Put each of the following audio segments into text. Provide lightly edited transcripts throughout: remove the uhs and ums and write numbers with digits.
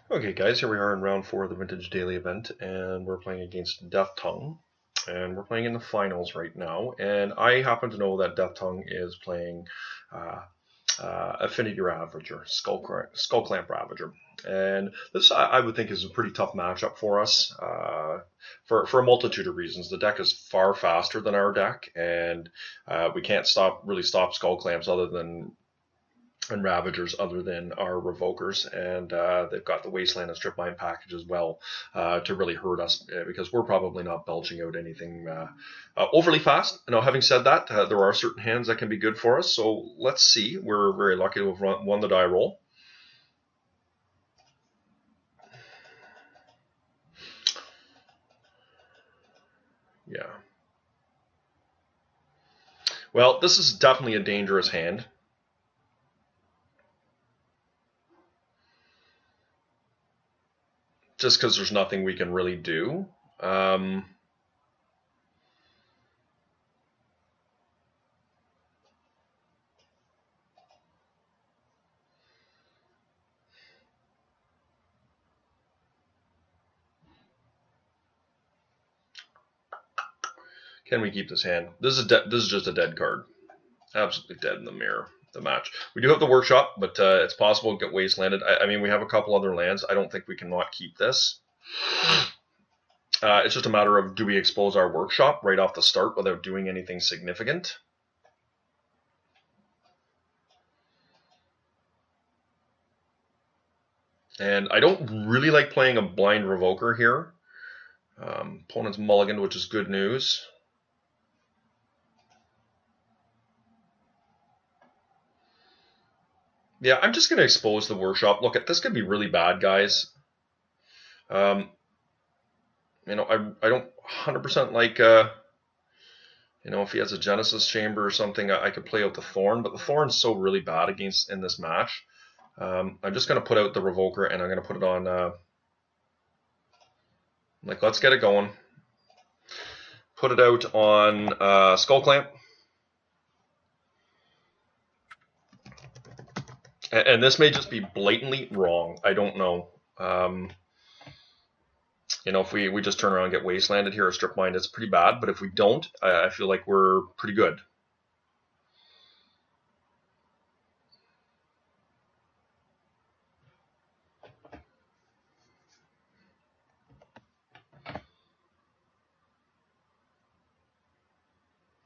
Okay, guys, here we are in round 4 of the Vintage Daily event, and we're playing against Deathtongue, and we're playing in the finals right now. And I happen to know that Deathtongue is playing uh, Affinity Ravager, Skullclamp Ravager, and this I would think is a pretty tough matchup for us for a multitude of reasons. The deck is far faster than our deck, and we can't really stop Skullclamps other than and Ravagers other than our Revokers, and they've got the Wasteland and Strip Mine package as well to really hurt us because we're probably not belching out anything overly fast. Now, having said that, there are certain hands that can be good for us, so let's see. We're very lucky to have won the die roll. Yeah. Well, this is definitely a dangerous hand. Just because there's nothing we can really do. Can we keep this hand? This is just a dead card. Absolutely dead in the mirror. The match. We do have the workshop, but it's possible to get wastelanded. I mean, we have a couple other lands. I don't think we can not keep this. It's just a matter of, do we expose our workshop right off the start without doing anything significant? And I don't really like playing a blind Revoker here. Opponent's mulliganed, which is good news. Yeah, I'm just going to expose the workshop. Look, this could be really bad, guys. You know, I don't 100% like, you know, if he has a Genesis Chamber or something, I could play out the Thorn, but the Thorn's so really bad against in this match. I'm just going to put out the Revoker, and I'm going to put it on, like, let's get it going. Put it out on Skullclamp. And this may just be blatantly wrong. I don't know. You know, if we just turn around and get wastelanded here or strip mined, it's pretty bad. But if we don't, I feel like we're pretty good.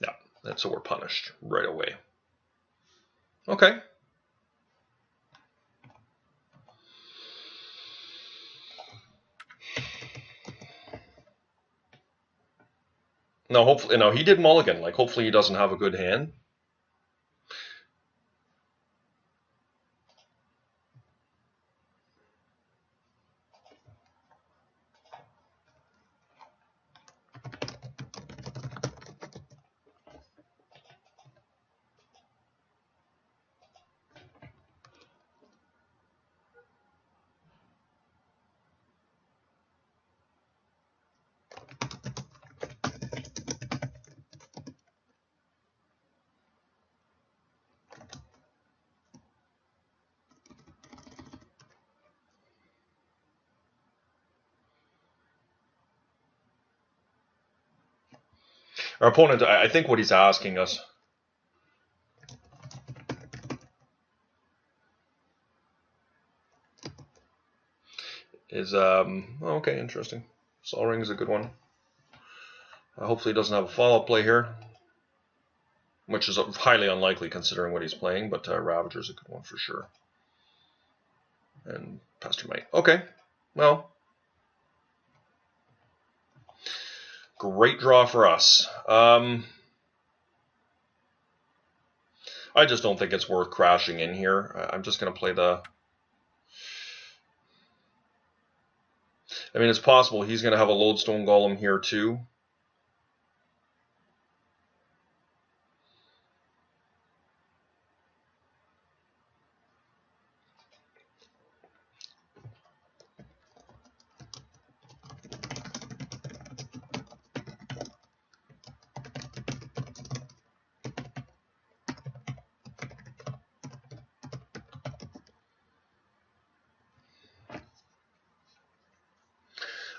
Yeah, that's so we're punished right away. Okay. No, hopefully, no, he did mulligan. Like, hopefully he doesn't have a good hand. Our opponent, I think what he's asking us is, okay, interesting. Sol Ring is a good one. Hopefully he doesn't have a follow-up play here, which is highly unlikely considering what he's playing, but Ravager is a good one for sure. And Pastor Mike. Okay, well, great draw for us. I just don't think it's worth crashing in here. I'm just going to play the... I mean, it's possible he's going to have a Lodestone Golem here too.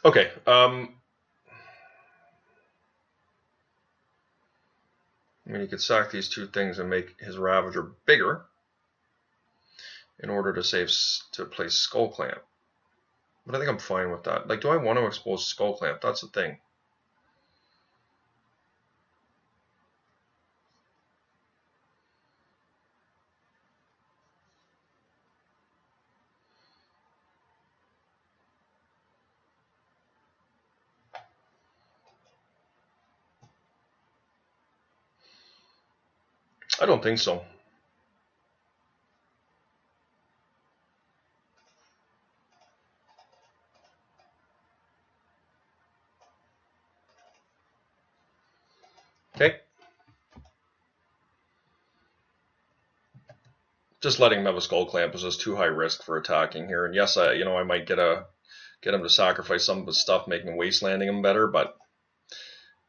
Okay. I mean, he could sack these two things and make his Ravager bigger in order to play Skullclamp. But I think I'm fine with that. Like, do I want to expose Skullclamp? That's the thing. I don't think so. Okay. Just letting him have a Skullclamp is just too high risk for attacking here. And yes, I might get him to sacrifice some of his stuff, making wastelanding him better, but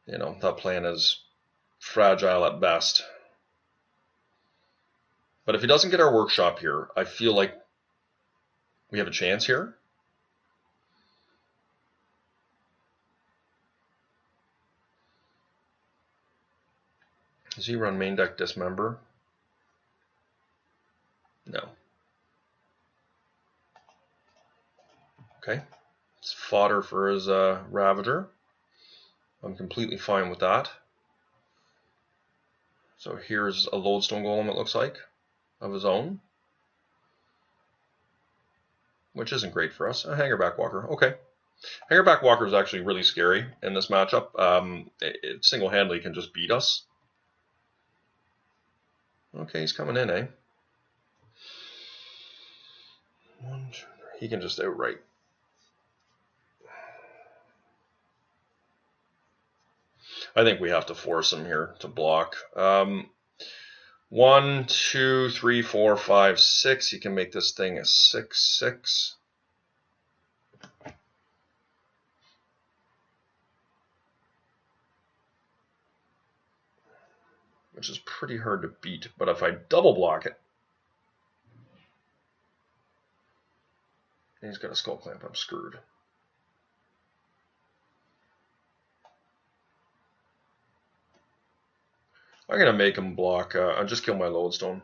that plan is fragile at best. But if he doesn't get our workshop here, I feel like we have a chance here. Does he run main deck Dismember? No. Okay. It's fodder for his Ravager. I'm completely fine with that. So here's a Lodestone Golem, it looks like, of his own, which isn't great for us. A Hangerback Walker. Okay. Hangerback Walker is actually really scary in this matchup. It single-handedly can just beat us. Okay, he's coming in, eh? 1, 2, 3. He can just outright. I think we have to force him here to block. 1, 2, 3, 4, 5, 6. He can make this thing a 6/6. Which is pretty hard to beat. But if I double block it, and he's got a Skullclamp, I'm screwed. I'm going to make him block. I'll just kill my Lodestone.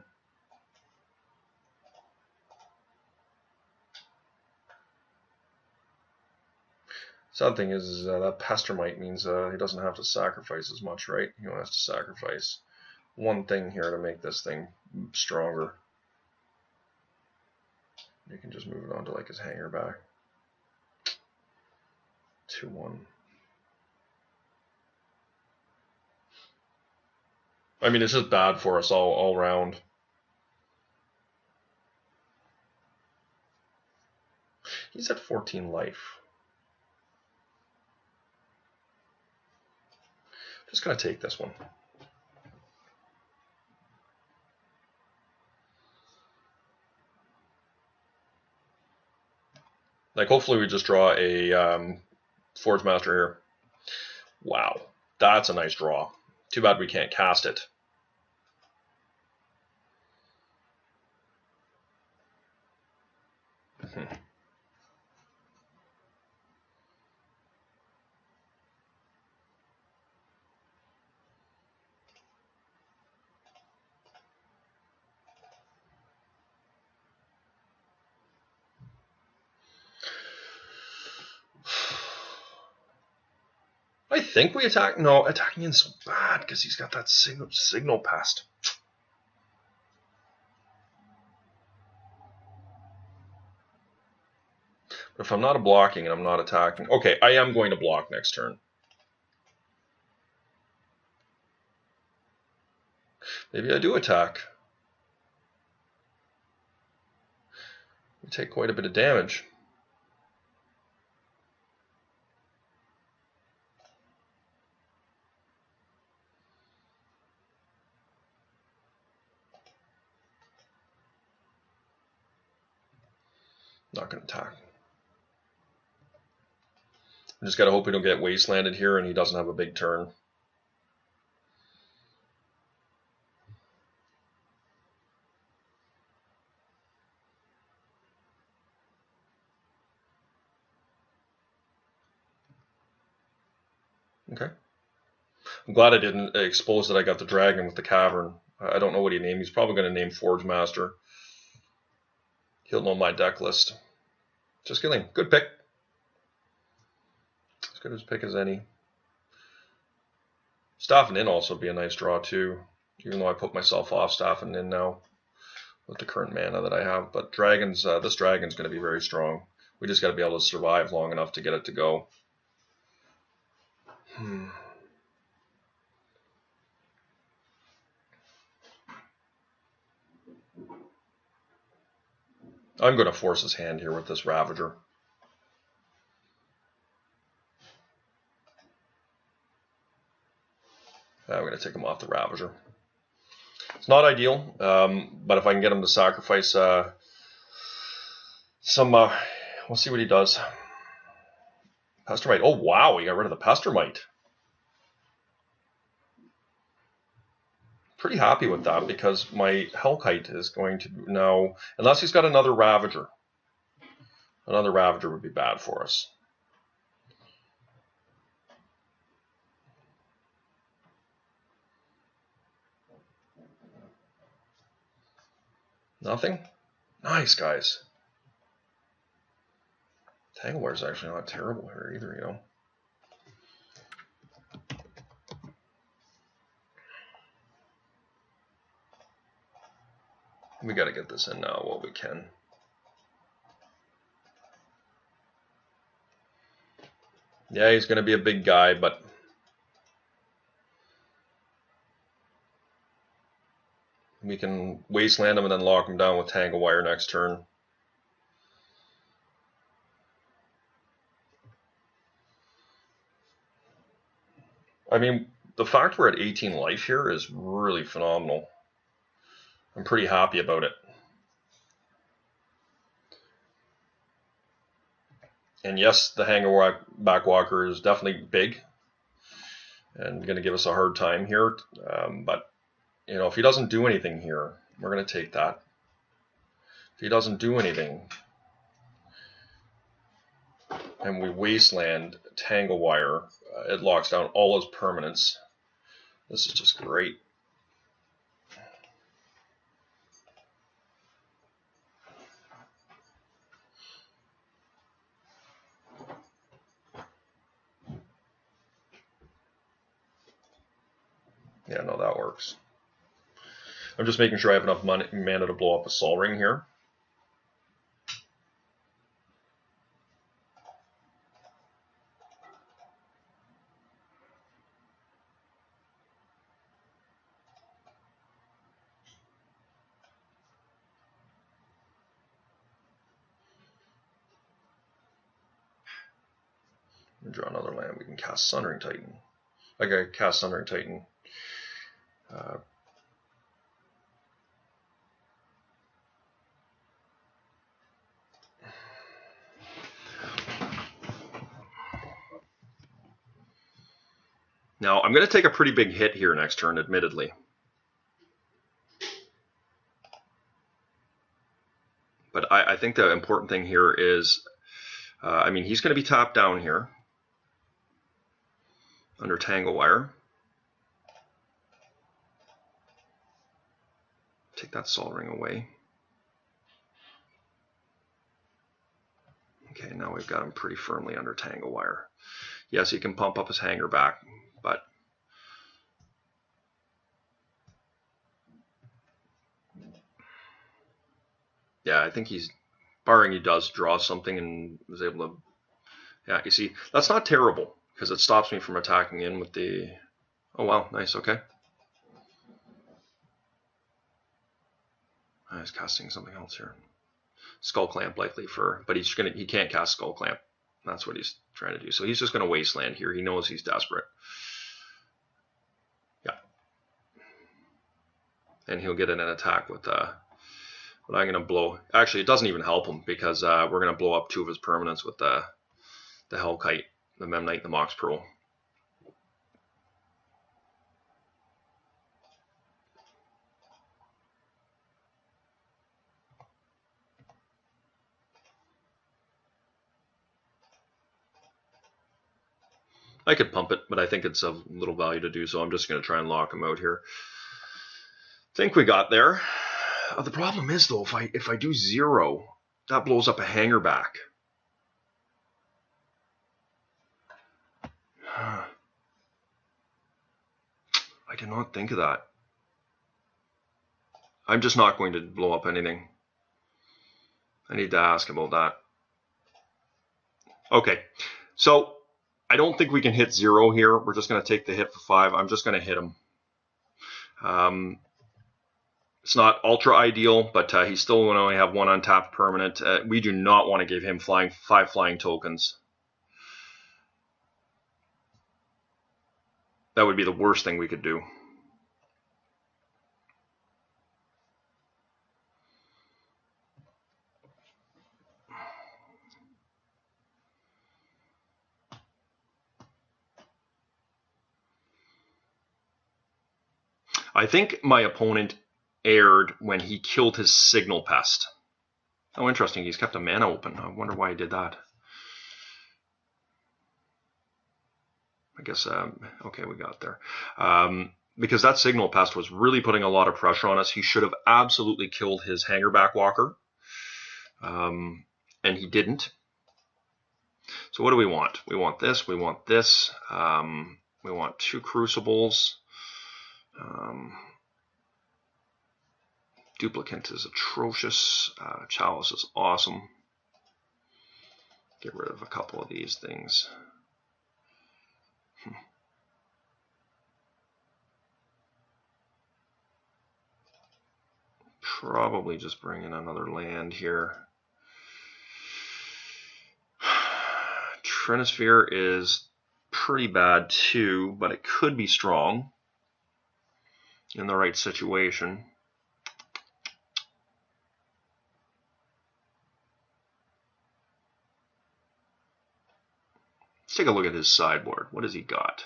Sad thing is that Pestermite means he doesn't have to sacrifice as much, right? He only has to sacrifice one thing here to make this thing stronger. You can just move it on to like his hanger back. 2/1. I mean, it's just bad for us all round. He's at 14 life. Just gonna take this one. Like, hopefully we just draw a Forge Master here. Wow, that's a nice draw. Too bad we can't cast it. I think we attack. No, attacking is so bad because he's got that signal pest. But if I'm not blocking and I'm not attacking, okay, I am going to block next turn. Maybe I do attack. We take quite a bit of damage. Not going to attack. I just got to hope we don't get wastelanded here and he doesn't have a big turn. Okay. I'm glad I didn't expose that I got the dragon with the cavern. I don't know what he named. He's probably going to name Forge Master. He'll know my deck list. Just kidding. Good pick. As good a pick as any. Staffing in also be a nice draw too, even though I put myself off staffing in now with the current mana that I have. But dragons, this dragon's going to be very strong. We just got to be able to survive long enough to get it to go. I'm going to force his hand here with this Ravager. I'm going to take him off the Ravager. It's not ideal, but if I can get him to sacrifice some, we'll see what he does. Pestermite. Oh, wow, he got rid of the Pestermite. Pretty happy with that because my Hellkite is going to now, unless he's got another Ravager. Another Ravager would be bad for us. Nothing? Nice, guys. Tangleware is actually not terrible here either, you know. We got to get this in now while we can. Yeah, he's going to be a big guy, but we can wasteland him and then lock him down with Tanglewire next turn. I mean, the fact we're at 18 life here is really phenomenal. I'm pretty happy about it. And yes, the Hangar Backwalker is definitely big and going to give us a hard time here. But, you know, if he doesn't do anything here, we're going to take that. If he doesn't do anything, and we wasteland Tanglewire, it locks down all his permanents. This is just great. Yeah, no, that works. I'm just making sure I have enough mana to blow up a Sol Ring here. Draw another land. We can cast Sundering Titan. I gotta cast Sundering Titan. Now, I'm going to take a pretty big hit here next turn, admittedly. But I think the important thing here is, I mean, he's going to be tapped down here under Tanglewire. Take that Sol Ring away. Okay, now we've got him pretty firmly under Tanglewire. Yes, he can pump up his hanger back, but yeah, I think he's, barring he does draw something and is able to, yeah, you see, that's not terrible because it stops me from attacking in with the, oh wow, nice, okay. I was casting something else here. Skullclamp likely for, but he can't cast Skullclamp. That's what he's trying to do. So he's just going to wasteland here. He knows he's desperate. Yeah. And he'll get in an attack with, but I'm going to blow, actually it doesn't even help him because we're going to blow up two of his permanents with the Hellkite, the Memnite, the Mox Pearl. I could pump it, but I think it's of little value to do so. I'm just going to try and lock him out here. Think we got there. The problem is, though, if I do 0, that blows up a hanger back. I did not think of that. I'm just not going to blow up anything. I need to ask about that. Okay, so I don't think we can hit 0 here. We're just going to take the hit for 5. I'm just going to hit him. It's not ultra ideal, but he's still going to only have 1 untapped permanent. We do not want to give him 5 flying tokens. That would be the worst thing we could do. I think my opponent erred when he killed his signal pest. Oh, interesting. He's kept a mana open. I wonder why he did that. I guess, okay, we got there. Because that signal pest was really putting a lot of pressure on us. He should have absolutely killed his hangerback walker. And he didn't. So what do we want? We want this. We want this. We want 2 crucibles. Duplicant is atrocious. Chalice is awesome. Get rid of a couple of these things. Probably just bring in another land here. Trinisphere is pretty bad too, but it could be strong in the right situation. Let's take a look at his sideboard. What has he got?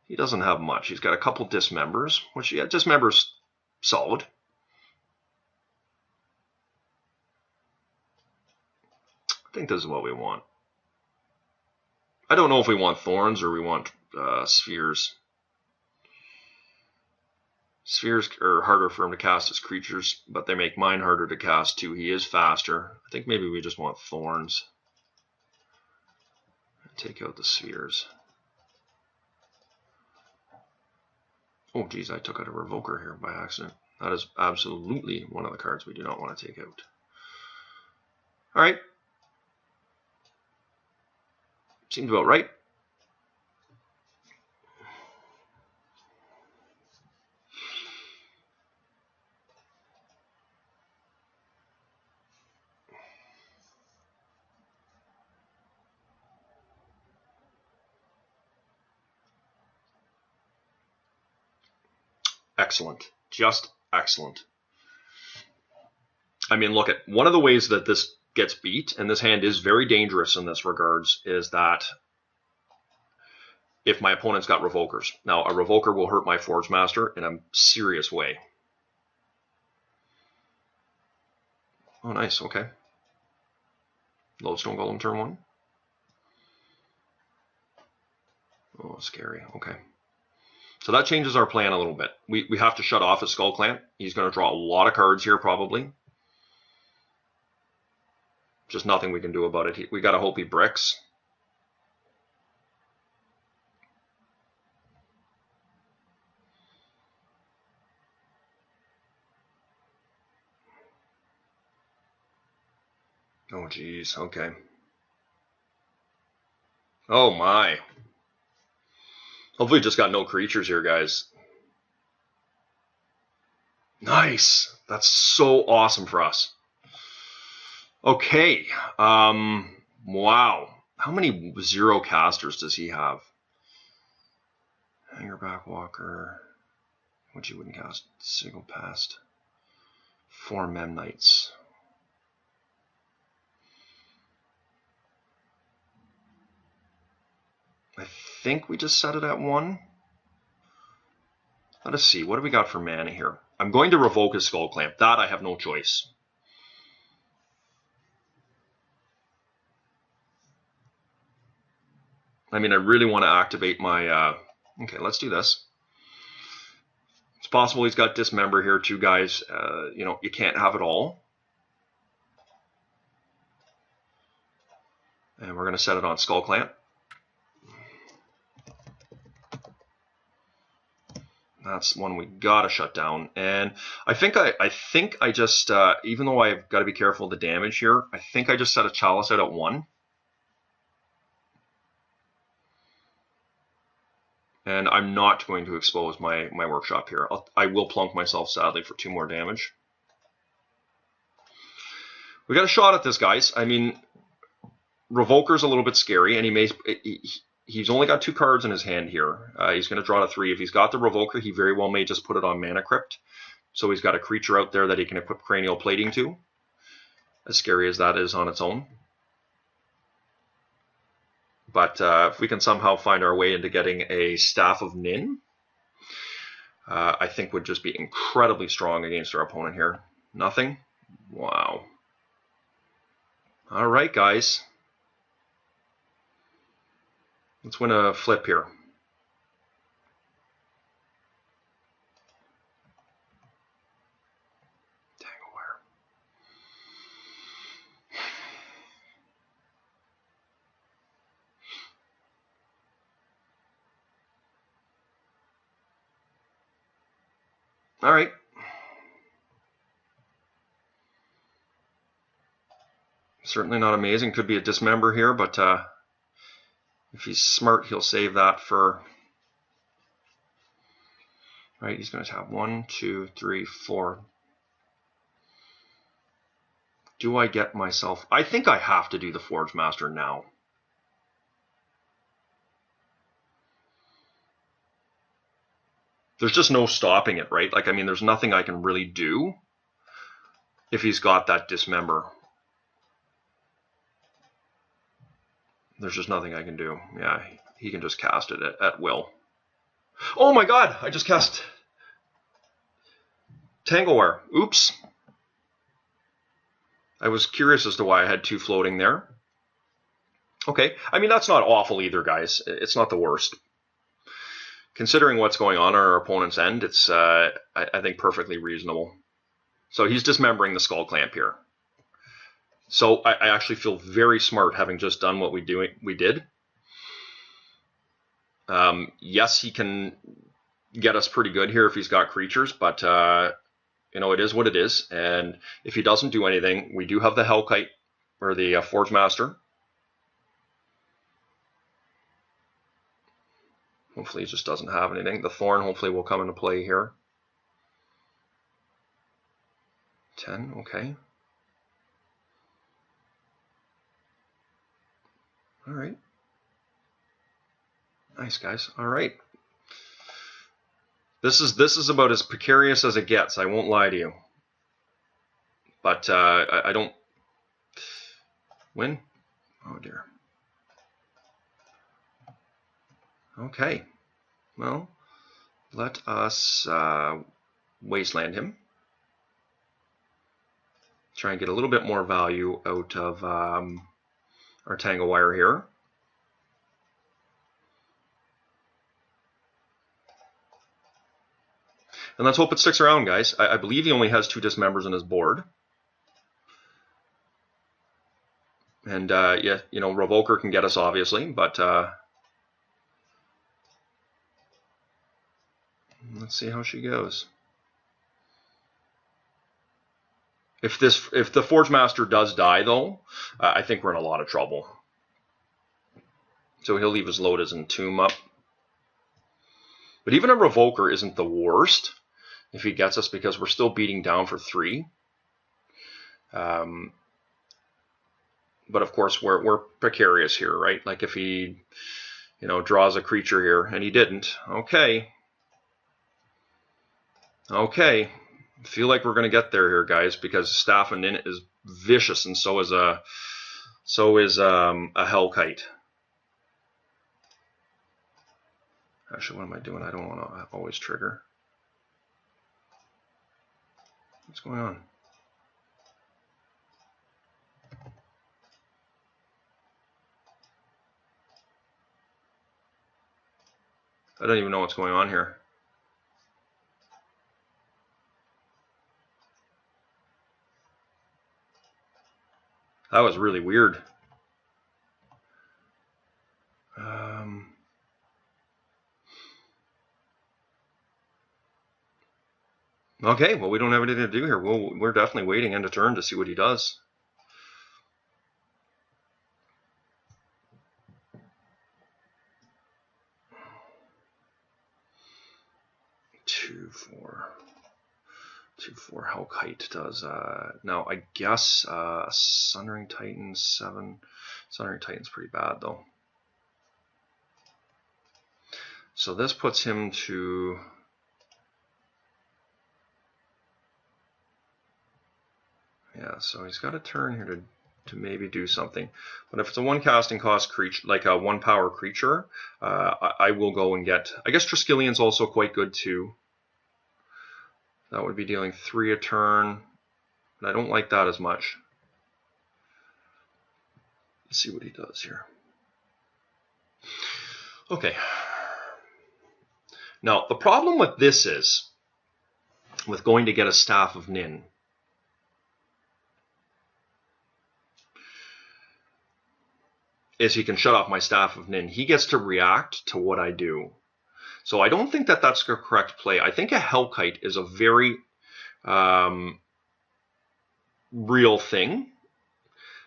He doesn't have much. He's got a couple dismembers, which, yeah, dismembers solid. I think this is what we want. I don't know if we want thorns or we want spheres. Spheres are harder for him to cast as creatures, but they make mine harder to cast too. He is faster. I think maybe we just want thorns. Take out the spheres. Oh geez, I took out a Revoker here by accident. That is absolutely one of the cards we do not want to take out. Alright. Seems about right. Excellent. Just excellent. I mean, look at one of the ways that this gets beat, and this hand is very dangerous in this regards, is that if my opponent's got Revokers. Now, a Revoker will hurt my Forge Master in a serious way. Oh, nice. Okay. Lodestone Golem turn 1. Oh, scary. Okay. So that changes our plan a little bit. We have to shut off his Skullclamp. He's going to draw a lot of cards here, probably. Just nothing we can do about it. We got to hope he bricks. Oh, geez. Okay. Oh, my. Hopefully just got no creatures here, guys. Nice. That's so awesome for us. Okay. Wow. How many 0 casters does he have? Hangerback Walker. Which you wouldn't cast. Signal Pest. 4 Memnites. I think we just set it at 1. Let us see. What do we got for mana here? I'm going to revoke his Skullclamp. That I have no choice. I mean, I really want to activate my... okay, let's do this. It's possible he's got Dismember here too, guys. You know, you can't have it all. And we're going to set it on Skullclamp. That's one we gotta shut down. And I think I just, even though I've got to be careful of the damage here, I think I just set a Chalice out at 1. And I'm not going to expose my workshop here. I will plunk myself, sadly, for 2 more damage. We got a shot at this, guys. I mean, Revoker's a little bit scary, and he's only got 2 cards in his hand here. He's going to draw to 3. If he's got the Revoker, he very well may just put it on Mana Crypt. So he's got a creature out there that he can equip Cranial Plating to. As scary as that is on its own. But if we can somehow find our way into getting a Staff of Nin, I think would just be incredibly strong against our opponent here. Nothing? Wow. All right, guys. Let's win a flip here. Tanglewire. All right. Certainly not amazing. Could be a Dismember here, but if he's smart, he'll save that for... Right, he's going to have 1, 2, 3, 4. Do I get myself... I think I have to do the Forge Master now. There's just no stopping it, right? Like, I mean, there's nothing I can really do if he's got that Dismember. There's just nothing I can do. Yeah, he can just cast it at will. Oh my god, I just cast Tanglewire. Oops. I was curious as to why I had 2 floating there. Okay, I mean, that's not awful either, guys. It's not the worst. Considering what's going on our opponent's end, it's, I think, perfectly reasonable. So he's dismembering the Skullclamp here. So I actually feel very smart having just done what we did. Yes, he can get us pretty good here if he's got creatures, but you know, it is what it is. And if he doesn't do anything, we do have the Hellkite, or the Forge Master. Hopefully he just doesn't have anything. The Thorn hopefully will come into play here. 10, okay. All right. Nice, guys. All right. This is about as precarious as it gets. I won't lie to you. But I don't win. Oh dear. Okay. Well, let us wasteland him. Try and get a little bit more value out of our Tanglewire here. And let's hope it sticks around, guys. I believe he only has 2 Dismembers on his board. And, yeah, you know, Revoker can get us, obviously, but let's see how she goes. If the Forge Master does die, though, I think we're in a lot of trouble. So he'll leave his Lotus and Tomb up. But even a Revoker isn't the worst if he gets us, because we're still beating down for 3. But of course, we're precarious here, right? Like if he, you know, draws a creature here, and he didn't. Okay. Okay. I feel like we're going to get there here, guys, because Staff of Nin is vicious, and so is a Hellkite. Actually, what am I doing? I don't want to always trigger. What's going on? I don't even know what's going on here. That was really weird. Okay, well, we don't have anything to do here. We're definitely waiting end of turn to see what he does. Two, four. Hellkite does. Now, I guess Sundering Titan 7. Sundering Titan's pretty bad, though. So this puts him to... Yeah, so he's got a turn here to maybe do something. But if it's a one casting cost creature, like a one power creature, I will go and get... I guess Triskelion's also quite good, too. That would be dealing 3 a turn. And I don't like that as much. Let's see what he does here. Okay. Now, the problem with this is, with going to get a Staff of Nin, is he can shut off my Staff of Nin. He gets to react to what I do. So I don't think that that's the correct play. I think a Hellkite is a very real thing.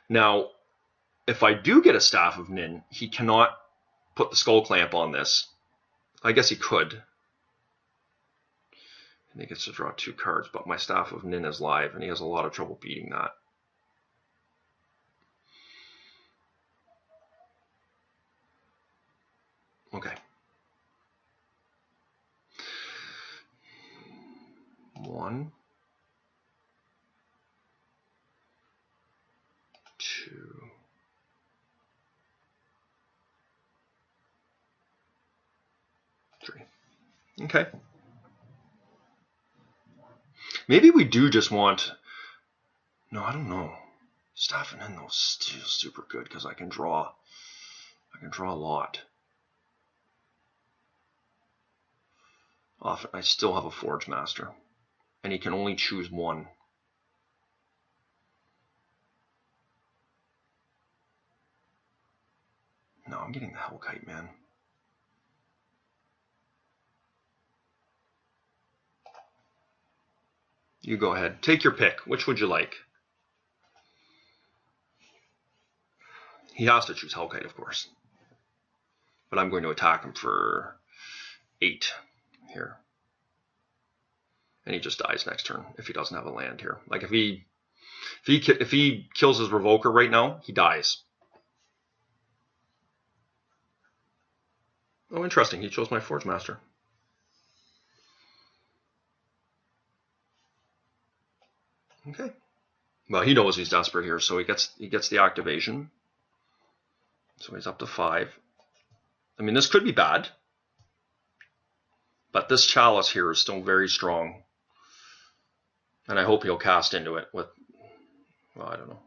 Now, if I do get a Staff of Nin, he cannot put the Skullclamp on this. I guess he could. And he gets to draw 2 cards, but my Staff of Nin is live, and he has a lot of trouble beating that. Okay. 1, 2. Okay. Maybe we do just want... No, I don't know. Staff of Nin, though, is still super good because I can draw. I can draw a lot. Often, I still have a Forge Master, and he can only choose 1. No, I'm getting the Hellkite, man. You go ahead. Take your pick. Which would you like? He has to choose Hellkite, of course. But I'm going to attack him for 8 here. And he just dies next turn if he doesn't have a land here. Like if he kills his Revoker right now, he dies. Oh, interesting. He chose my Forge Master. Okay. Well, he knows he's desperate here, so he gets the activation. So he's up to 5. I mean, this could be bad, but this Chalice here is still very strong, and I hope he'll cast into it with. Well, I don't know.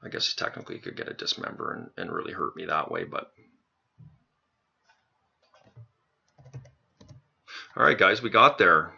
I guess he technically could get a Dismember and really hurt me that way, but. All right, guys, we got there.